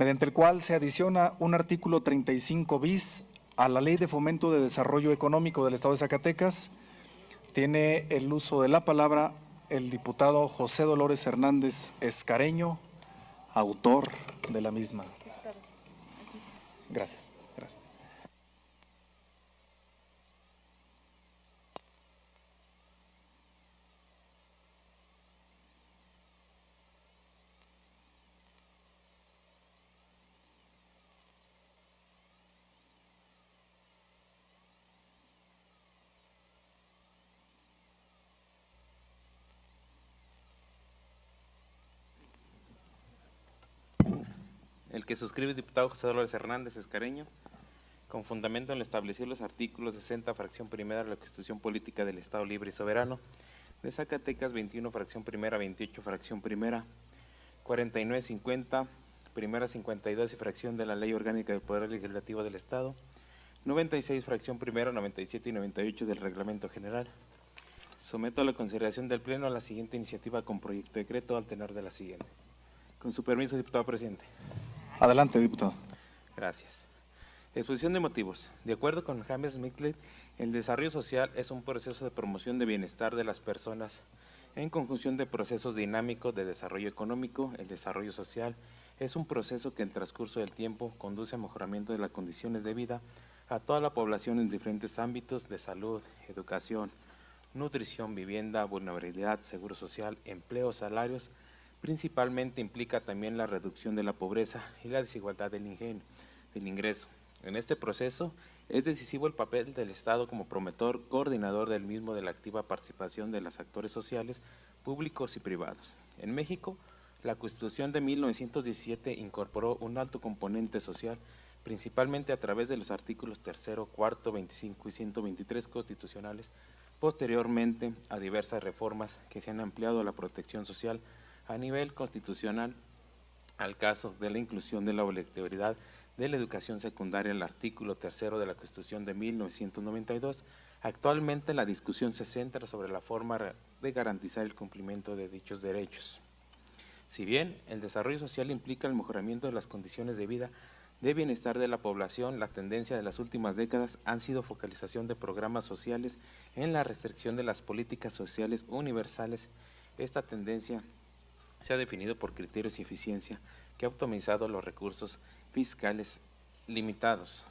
mediante el cual se adiciona un artículo 35 bis a la Ley de Fomento de Desarrollo Económico del Estado de Zacatecas. Tiene el uso de la palabra el diputado José Dolores Hernández Escareño, autor de la misma. Gracias. Gracias. El que suscribe el diputado José Dolores Hernández Escareño, con fundamento en lo establecido en los artículos 60, fracción primera de la Constitución Política del Estado Libre y Soberano de Zacatecas, 21, fracción primera, 28, fracción primera, 49, 50, primera 52 y fracción de la Ley Orgánica del Poder Legislativo del Estado, 96, fracción primera, 97 y 98 del Reglamento General. Someto a la consideración del Pleno la siguiente iniciativa con proyecto de decreto al tenor de la siguiente. Con su permiso, diputado presidente. Adelante, diputado. Gracias. Exposición de motivos. De acuerdo con James Micklet, el desarrollo social es un proceso de promoción de bienestar de las personas en conjunción de procesos dinámicos de desarrollo económico. El desarrollo social es un proceso que en el transcurso del tiempo conduce a mejoramiento de las condiciones de vida a toda la población en diferentes ámbitos de salud, educación, nutrición, vivienda, vulnerabilidad, seguro social, empleo, salarios. Principalmente implica también la reducción de la pobreza y la desigualdad del ingreso. En este proceso es decisivo el papel del Estado como promotor, coordinador del mismo, de la activa participación de los actores sociales, públicos y privados. En México, la Constitución de 1917 incorporó un alto componente social, principalmente a través de los artículos 3, 4, 25 y 123 constitucionales, posteriormente a diversas reformas que se han ampliado la protección social a nivel constitucional, al caso de la inclusión de la obligatoriedad de la educación secundaria, el artículo 3 de la Constitución de 1992. Actualmente la discusión se centra sobre la forma de garantizar el cumplimiento de dichos derechos. Si bien el desarrollo social implica el mejoramiento de las condiciones de vida, de bienestar de la población, la tendencia de las últimas décadas han sido focalización de programas sociales en la restricción de las políticas sociales universales. Esta tendencia se ha definido por criterios y eficiencia que ha optimizado los recursos fiscales limitados.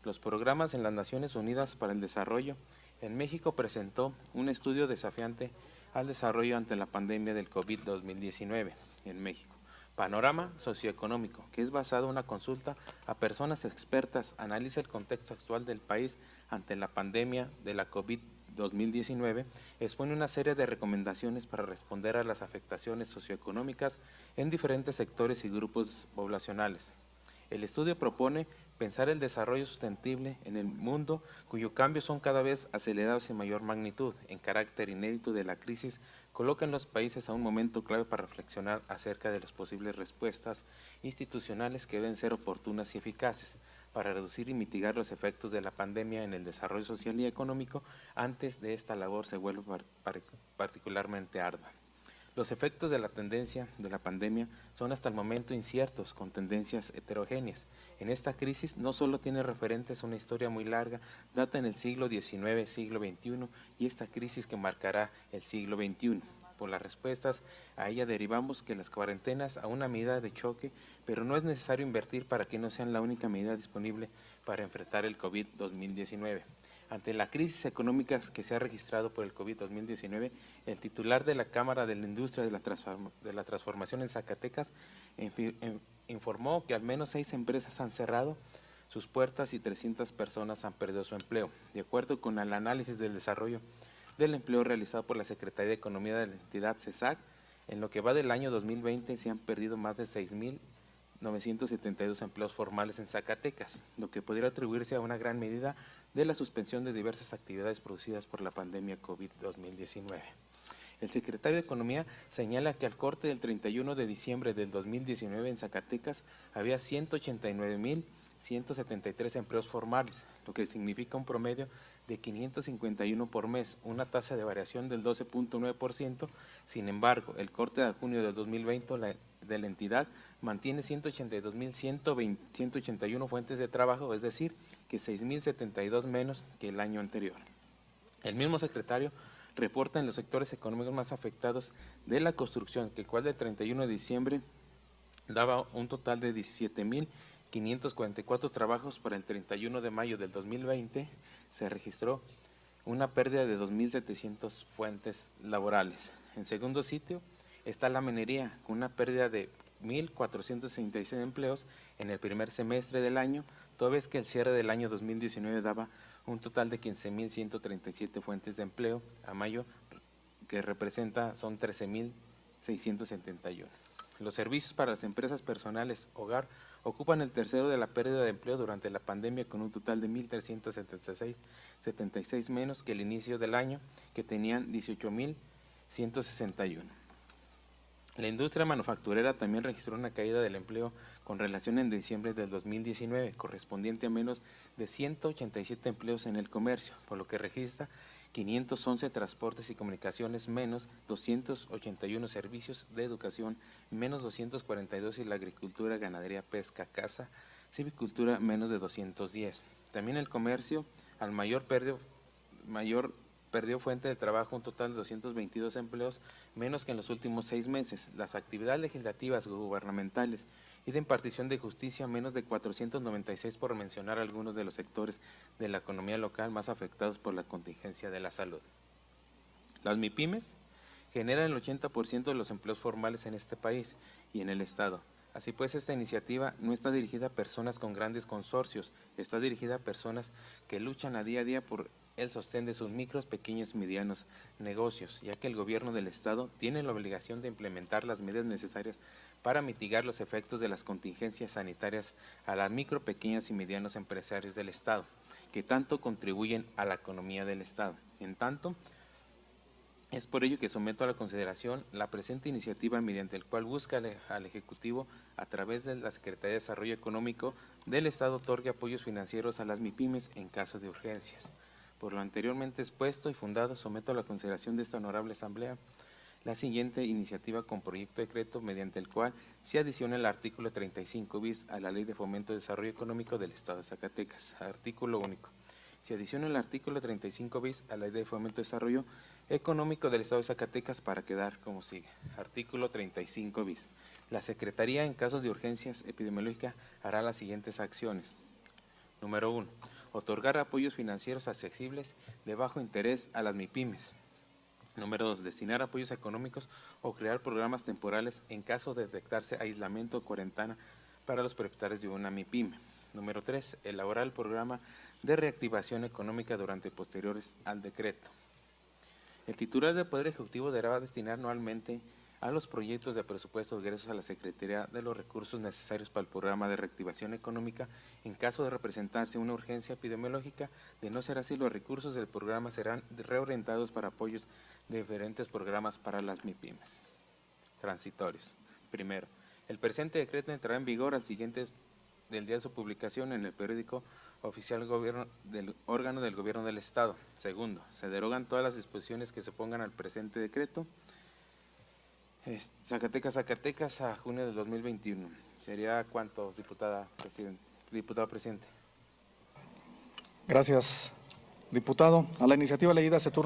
Los programas en las Naciones Unidas para el Desarrollo en México presentó un estudio desafiante al desarrollo ante la pandemia del COVID-2019 en México. Panorama socioeconómico, que es basado en una consulta a personas expertas, analiza el contexto actual del país ante la pandemia de la COVID-2019, expone una serie de recomendaciones para responder a las afectaciones socioeconómicas en diferentes sectores y grupos poblacionales. El estudio propone pensar el desarrollo sostenible en el mundo, cuyos cambios son cada vez acelerados en mayor magnitud. En carácter inédito de la crisis, coloca en los países a un momento clave para reflexionar acerca de las posibles respuestas institucionales que deben ser oportunas y eficaces para reducir y mitigar los efectos de la pandemia en el desarrollo social y económico antes de esta labor se vuelva particularmente ardua. Los efectos de la tendencia de la pandemia son hasta el momento inciertos, con tendencias heterogéneas. En esta crisis no solo tiene referentes a una historia muy larga, data en el siglo XIX, siglo XXI, y esta crisis que marcará el siglo XXI. Por las respuestas a ella derivamos que las cuarentenas a una medida de choque, pero no es necesario invertir para que no sean la única medida disponible para enfrentar el COVID-2019. Ante la crisis económica que se ha registrado por el COVID-2019, el titular de la Cámara de la Industria de la Transformación en Zacatecas informó que al menos 6 empresas han cerrado sus puertas y 300 personas han perdido su empleo. De acuerdo con el análisis del desarrollo del empleo realizado por la Secretaría de Economía de la entidad CESAC, en lo que va del año 2020 se han perdido más de 6,972 empleos formales en Zacatecas, lo que podría atribuirse a una gran medida de la suspensión de diversas actividades producidas por la pandemia COVID-2019. El secretario de Economía señala que al corte del 31 de diciembre del 2019 en Zacatecas había 189,173 empleos formales, lo que significa un promedio de 551 por mes, una tasa de variación del 12.9%. Sin embargo, el corte de junio del 2020 de la entidad mantiene 182.181 fuentes de trabajo, es decir, que 6.072 menos que el año anterior. El mismo secretario reporta en los sectores económicos más afectados de la construcción, que el cual del 31 de diciembre daba un total de 17.544 trabajos. Para el 31 de mayo del 2020 se registró una pérdida de 2.700 fuentes laborales. En segundo sitio está la minería, con una pérdida de 1.466 empleos en el primer semestre del año, toda vez que el cierre del año 2019 daba un total de 15.137 fuentes de empleo. A mayo, que representa, son 13.671. Los servicios para las empresas personales hogar ocupan el tercero de la pérdida de empleo durante la pandemia, con un total de 1.376 menos que el inicio del año, que tenían 18.161. La industria manufacturera también registró una caída del empleo con relación en diciembre del 2019, correspondiente a menos de 187 empleos en el comercio, por lo que registra 511 transportes y comunicaciones menos, 281 servicios de educación menos 242 y la agricultura, ganadería, pesca, caza, silvicultura menos de 210. También el comercio al mayor perdió fuente de trabajo, un total de 222 empleos menos que en los últimos 6 meses. Las actividades legislativas, gubernamentales y de impartición de justicia menos de 496, por mencionar algunos de los sectores de la economía local más afectados por la contingencia de la salud. Las MIPYMES generan el 80% de los empleos formales en este país y en el Estado. Así pues, esta iniciativa no está dirigida a personas con grandes consorcios, está dirigida a personas que luchan a día por el sostén de sus micros, pequeños y medianos negocios, ya que el gobierno del Estado tiene la obligación de implementar las medidas necesarias para mitigar los efectos de las contingencias sanitarias a las micro, pequeñas y medianos empresarios del Estado, que tanto contribuyen a la economía del Estado. En tanto, es por ello que someto a la consideración la presente iniciativa, mediante el cual busca al Ejecutivo, a través de la Secretaría de Desarrollo Económico del Estado, otorgue apoyos financieros a las MIPYMES en caso de urgencias. Por lo anteriormente expuesto y fundado, someto a la consideración de esta honorable Asamblea la siguiente iniciativa con proyecto de decreto, mediante el cual se adiciona el artículo 35 bis a la Ley de Fomento y Desarrollo Económico del Estado de Zacatecas. Artículo único. Se adiciona el artículo 35 bis a la Ley de Fomento y Desarrollo Económico del Estado de Zacatecas para quedar como sigue. Artículo 35 bis. La Secretaría, en casos de urgencias epidemiológicas, hará las siguientes acciones. Número 1. Otorgar apoyos financieros accesibles de bajo interés a las MIPYMES. Número 2. Destinar apoyos económicos o crear programas temporales en caso de detectarse aislamiento o cuarentena para los propietarios de una MIPYME. Número 3. Elaborar el programa de reactivación económica durante posteriores al decreto. El titular del Poder Ejecutivo deberá destinar anualmente a los proyectos de presupuesto de egresos a la Secretaría de los recursos necesarios para el programa de reactivación económica en caso de representarse una urgencia epidemiológica. De no ser así, los recursos del programa serán reorientados para apoyos de diferentes programas para las MIPYMES. Transitorios. Primero, el presente decreto entrará en vigor al siguiente del día de su publicación en el periódico oficial del órgano del Gobierno del Estado. Segundo, se derogan todas las disposiciones que se pongan al presente decreto. Zacatecas a junio del 2021. ¿Sería cuánto, diputado presidente? Gracias, diputado. A la iniciativa leída se turna